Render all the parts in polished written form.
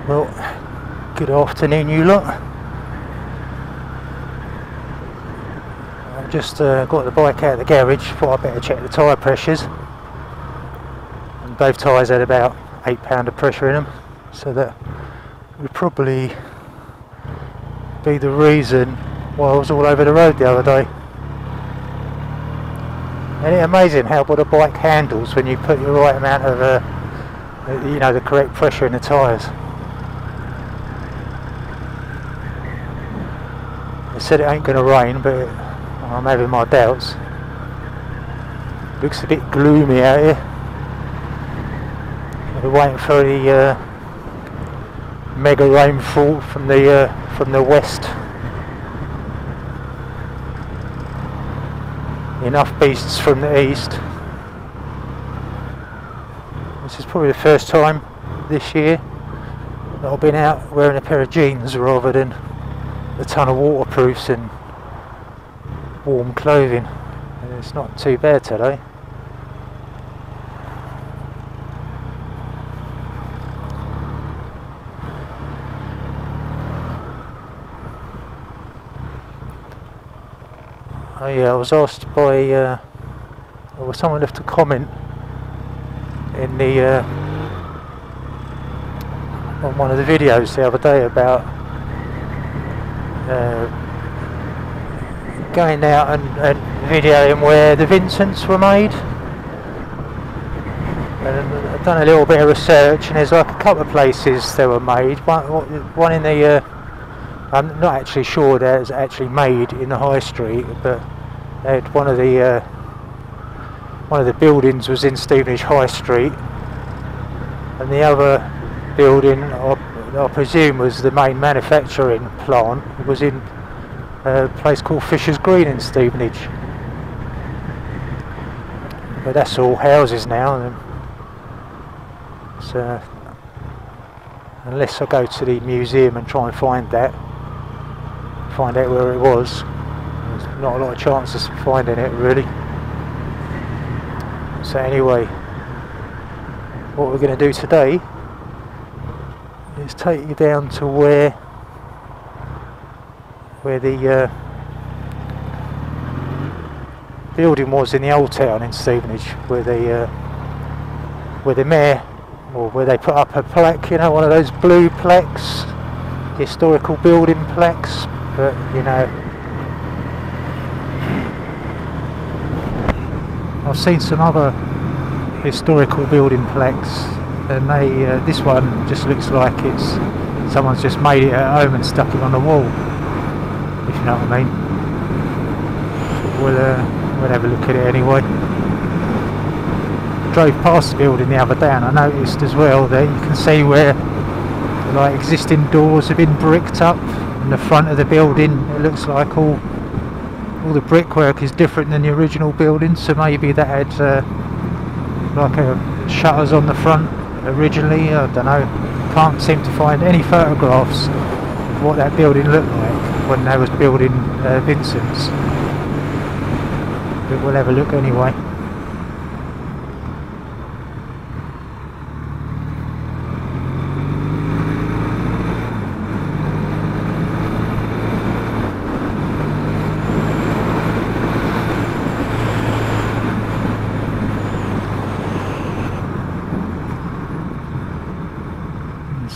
Well, good afternoon you lot. I've just got the bike out of the garage, thought I'd better check the tyre pressures. And both tyres had about £8 of pressure in them, so that would probably be the reason why I was all over the road the other day. And it's amazing how well the bike handles when you put the right amount of the correct pressure in the tyres. They said it ain't going to rain, but I'm having my doubts. Looks a bit gloomy out here. We're waiting for the mega rainfall from the west. Enough beasts from the east. This is probably the first time this year that I've been out wearing a pair of jeans rather than a ton of waterproofs and warm clothing. And it's not too bad today. Oh yeah, I was asked by someone left a comment in the on one of the videos the other day about going out and videoing where the Vincents were made. And I've done a little bit of research, and there's like a couple of places they were made. One in the I'm not actually sure that it's actually made in the high street, but they had one of the buildings was in Stevenage High Street, and the other building I presume was the main manufacturing plant. It was in a place called Fisher's Green in Stevenage, but that's all houses now. So unless I go to the museum and try and find out where it was, there's not a lot of chances of finding it really. So anyway, what we're going to do today is take you down to where the building was in the old town in Stevenage, where the mayor, or where they put up a plaque, you know, one of those blue plaques, historical building plaques. But you know, I've seen some other historical building plaques, and this one just looks like it's someone's just made it at home and stuck it on the wall, if you know what I mean. We'll have a look at it anyway. I drove past the building the other day, and I noticed as well that you can see where like existing doors have been bricked up. In the front of the building, it looks like all the brickwork is different than the original building, so maybe that had shutters on the front originally. I don't know, can't seem to find any photographs of what that building looked like when they was building Vincent's, but we'll have a look anyway.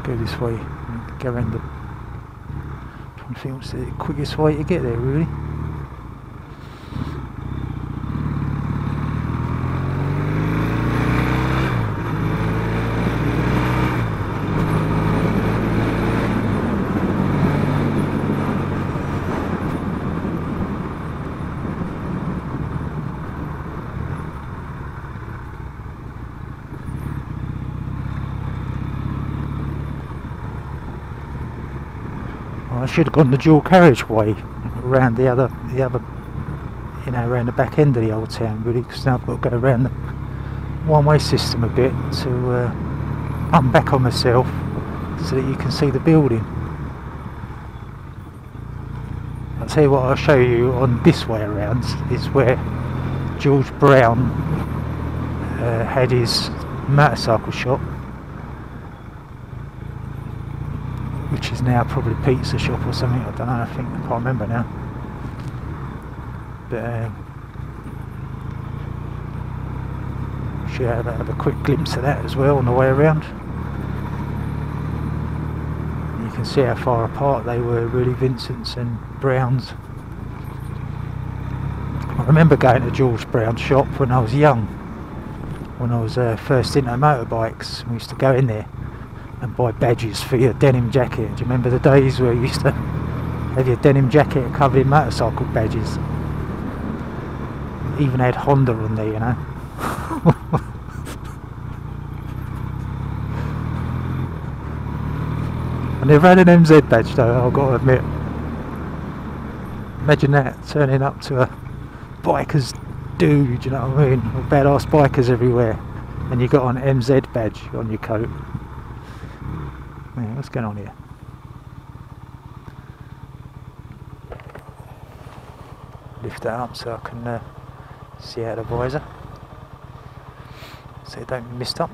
Go this way, go around the, trying to think what's the quickest way to get there really. I should have gone the dual carriageway around the other, you know, around the back end of the old town really, because now I've got to go around the one-way system a bit to come back on myself so that you can see the building. I'll tell you what I'll show you on this way around is where George Brown had his motorcycle shop. which is now probably a pizza shop or something. I don't know. I can't remember now. But should have a quick glimpse of that as well on the way around. You can see how far apart they were, really, Vincent's and Brown's. I remember going to George Brown's shop when I was young, when I was first into motorbikes. We used to go in there and buy badges for your denim jacket. Do you remember the days where you used to have your denim jacket covered in motorcycle badges? Even had Honda on there, you know. I never had an MZ badge though, I've got to admit. Imagine that, turning up to a biker's dude, you know what I mean? Badass bikers everywhere, and you got an MZ badge on your coat. Man, what's going on here? Lift that up so I can see out the visor, so it don't mist up.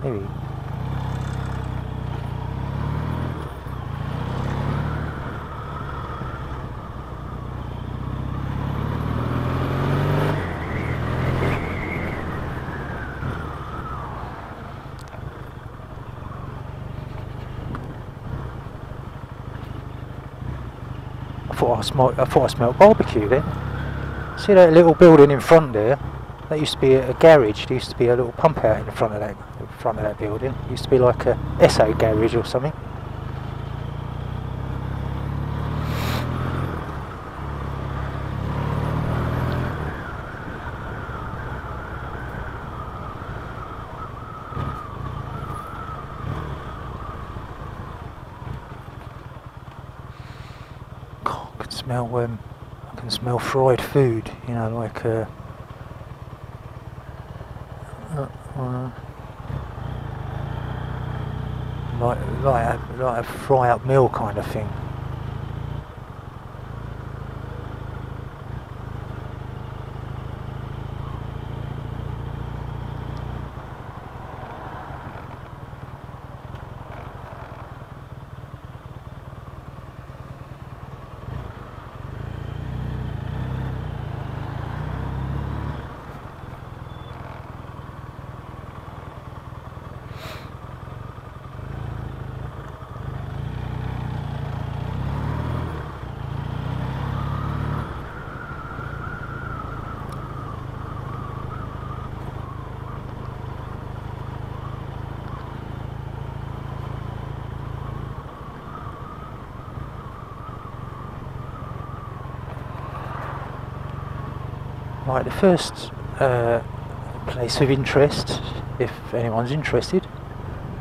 Maybe. I thought I smelled barbecue then. See that little building in front there? That used to be a garage. There used to be a little pump out in front of that building. It used to be like a SA garage or something. I can smell fried food, you know, like like a fry up meal kind of thing. Right, the first place of interest, if anyone's interested,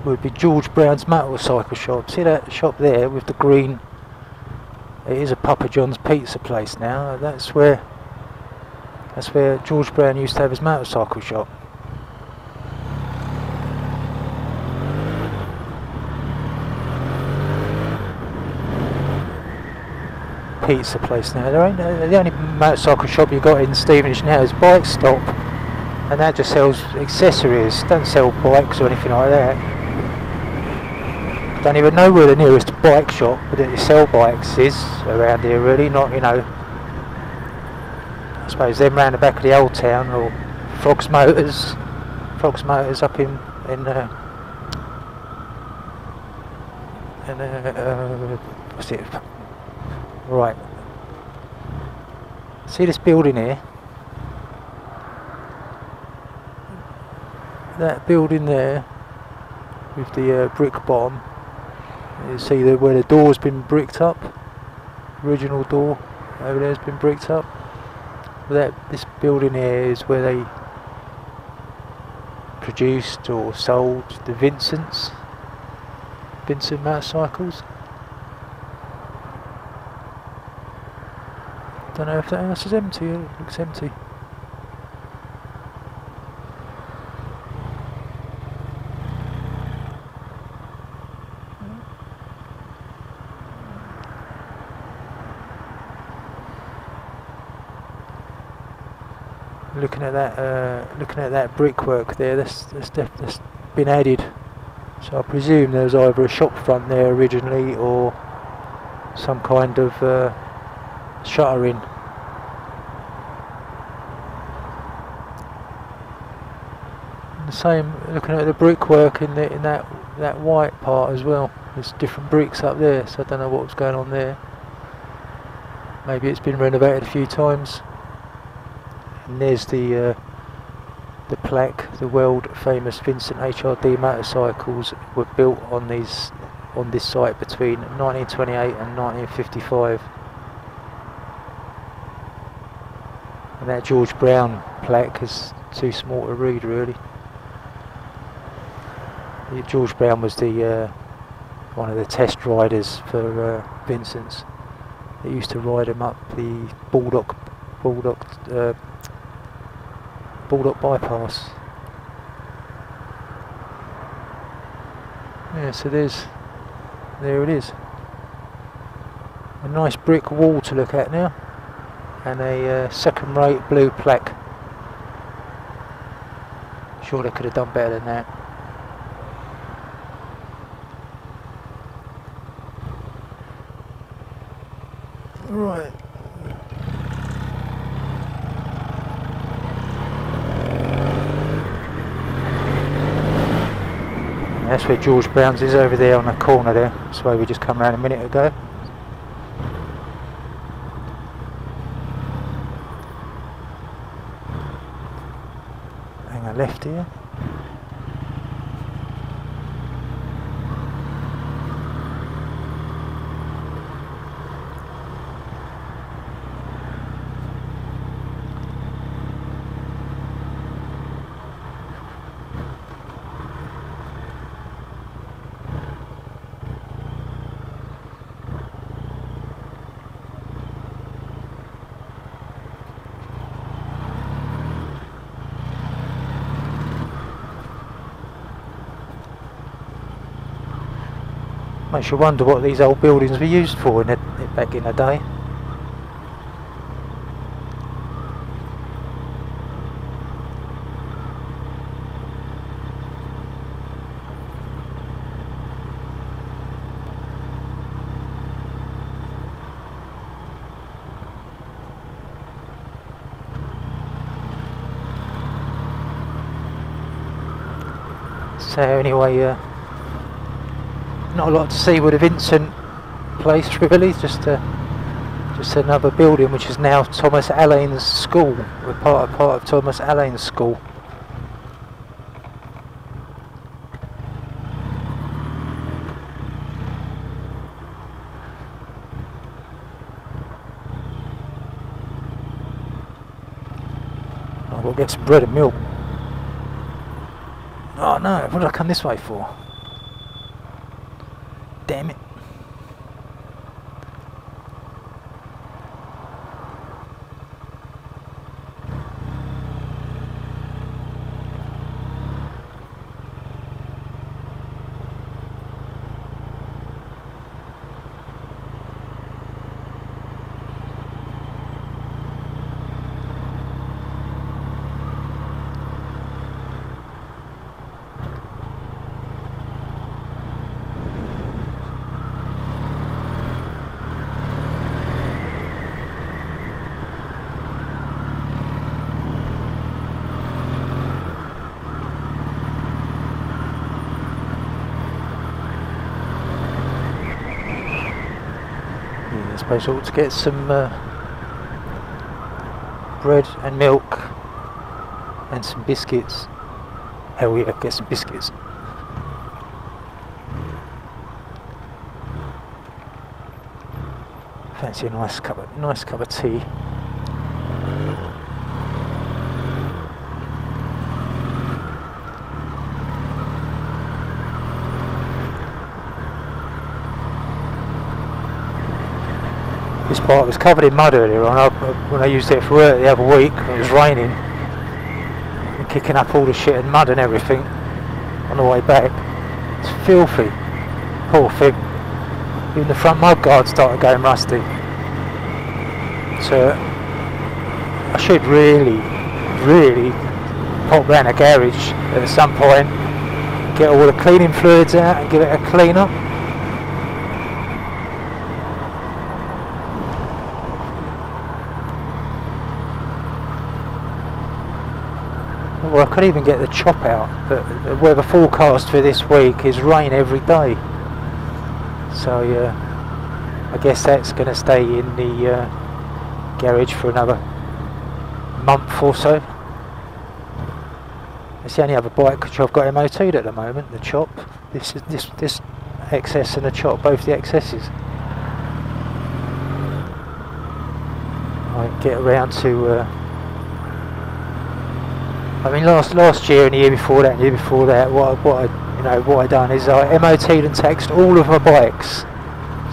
would be George Brown's motorcycle shop. See that shop there with the green? It is a Papa John's pizza place now. That's where George Brown used to have his motorcycle shop. Pizza place now. There ain't the only motorcycle shop you got in Stevenage now is Bike Stop, and that just sells accessories. Don't sell bikes or anything like that. Don't even know where the nearest bike shop that you sell bikes is around here, really. Not, you know, I suppose them round the back of the old town, or Frogs Motors up in what's it? Right, see this building here? That building there with the brick bottom. You see where the door's been bricked up. Original door over there's been bricked up. This building here is where they produced or sold the Vincent motorcycles. Don't know if that house is empty. It looks empty. Looking at that brickwork there, that's been added. So I presume there was either a shop front there originally or some kind of shuttering. The same, looking at the brickwork in that white part as well. There's different bricks up there, so I don't know what was going on there. Maybe it's been renovated a few times. And there's the plaque. The world famous Vincent HRD motorcycles were built on this site between 1928 and 1955. And that George Brown plaque is too small to read, really. George Brown was the one of the test riders for Vincent's. They used to ride him up the Baldock bypass. Yeah, so there it is. A nice brick wall to look at now, and a second-rate blue plaque. Sure, they could have done better than that. Right. That's where George Brown's is, over there on the corner there. That's where we just come around a minute ago. Hang on, left here. Makes you wonder what these old buildings were used for back in the day. So anyway, not a lot to see with the Vincent place, really. Just another building which is now Thomas Allane's school. We're part of Thomas Allane's school. I'll get some bread and milk. Oh no, what did I come this way for? Damn it. I suppose I ought to get some bread and milk and some biscuits. Hell yeah, get some biscuits. Fancy a nice cup of tea. This part was covered in mud earlier on. When I used it for work the other week, it was raining and kicking up all the shit and mud and everything on the way back. It's filthy. Poor thing. Even the front mud guard started going rusty. So I should really really pop round a garage at some point, get all the cleaning fluids out and give it a clean up. Well, I could even get the chop out, but the weather forecast for this week is rain every day. So I guess that's going to stay in the garage for another month or so. It's the only other bike which I've got MOT'd at the moment, the chop. This XS and the chop, both the XS's. I get around to I mean, last year and the year before that and the year before that, what I done is I MOT'd and taxed all of my bikes.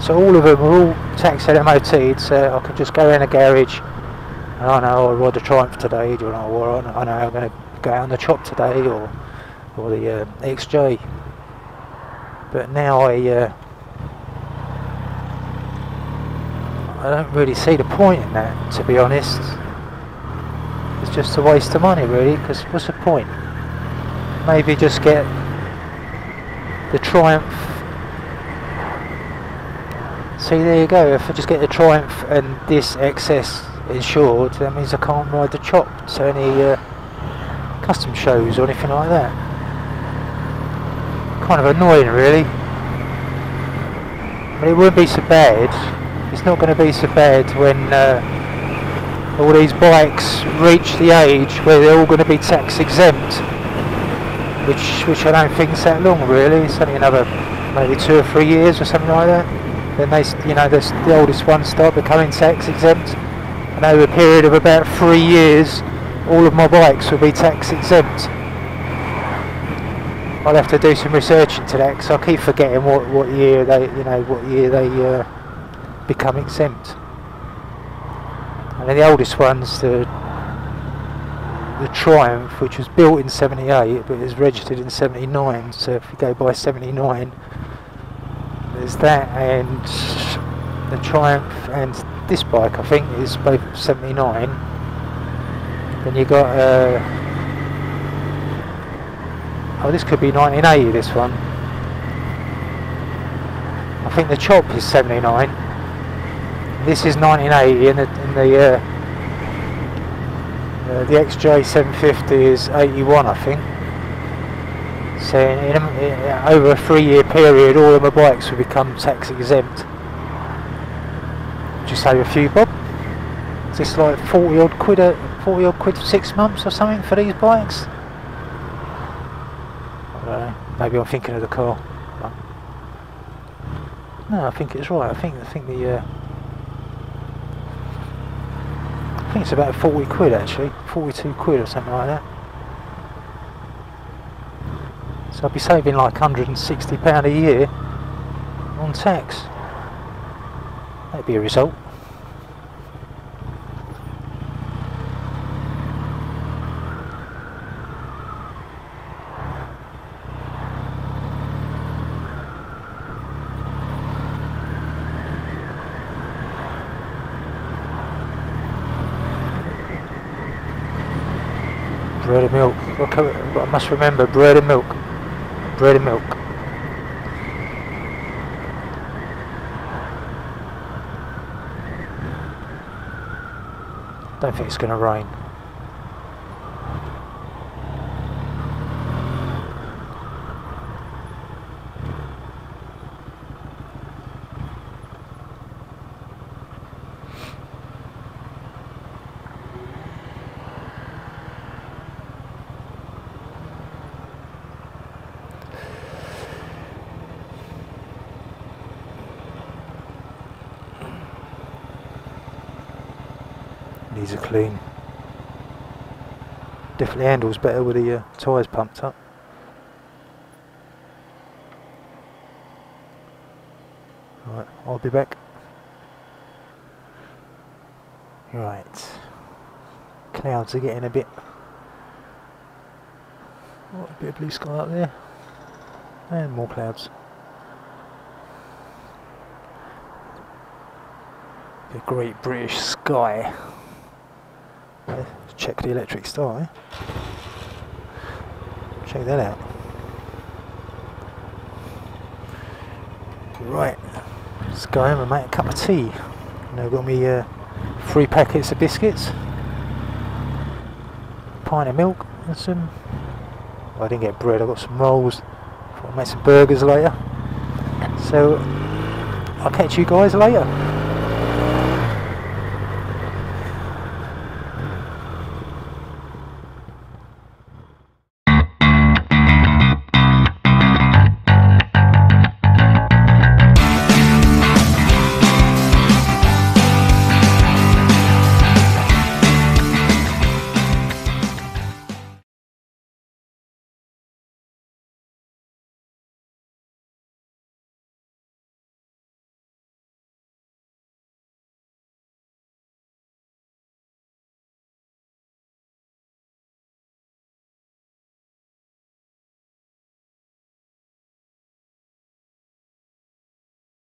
So all of them are all taxed and MOT'd, so I could just go in a garage and I know I'll ride the Triumph today, or I know I'm going to go out on the chop today, or the XJ. But now I don't really see the point in that, to be honest. It's just a waste of money, really, because what's the point? Maybe just get the Triumph. See, there you go. If I just get the Triumph and this XS insured, that means I can't ride the chop to any custom shows or anything like that. Kind of annoying, really. But it wouldn't be so bad. It's not going to be so bad when all these bikes reach the age where they're all going to be tax exempt, which I don't think is that long, really. It's only another maybe 2 or 3 years or something like that. Then the oldest ones start becoming tax exempt, and over a period of about 3 years, all of my bikes will be tax exempt. I'll have to do some research into that, because I keep forgetting what year they become exempt. And then the oldest ones, the Triumph, which was built in 78 but is registered in 79, so if you go by 79, there's that, and the Triumph and this bike I think is both 79. Then you got oh, this could be 1980, this one. I think the chop is 79. This is 1980, and the XJ 750 is 81, I think. So over a 3-year period, all of my bikes will become tax exempt. Just save a few bob. Is this like 40 odd quid for 6 months or something for these bikes? I don't know. Maybe I'm thinking of the car. No, I think it's right. I think it's about 40 quid actually, 42 quid or something like that. So I'll be saving like £160 a year on tax. That'd be a result. Bread and milk. I must remember, bread and milk. Bread and milk. Don't think it's going to rain. These are clean. Definitely handles better with the tyres pumped up. Right, I'll be back. Right, clouds are getting a bit of blue sky up there, and more clouds. The great British sky. check the electric start, eh? Check that out. Right, let's go home and make a cup of tea. Now I've got me 3 packets of biscuits, a pint of milk, and some. Well, I didn't get bread, I got some rolls. I'll make some burgers later. So I'll catch you guys later.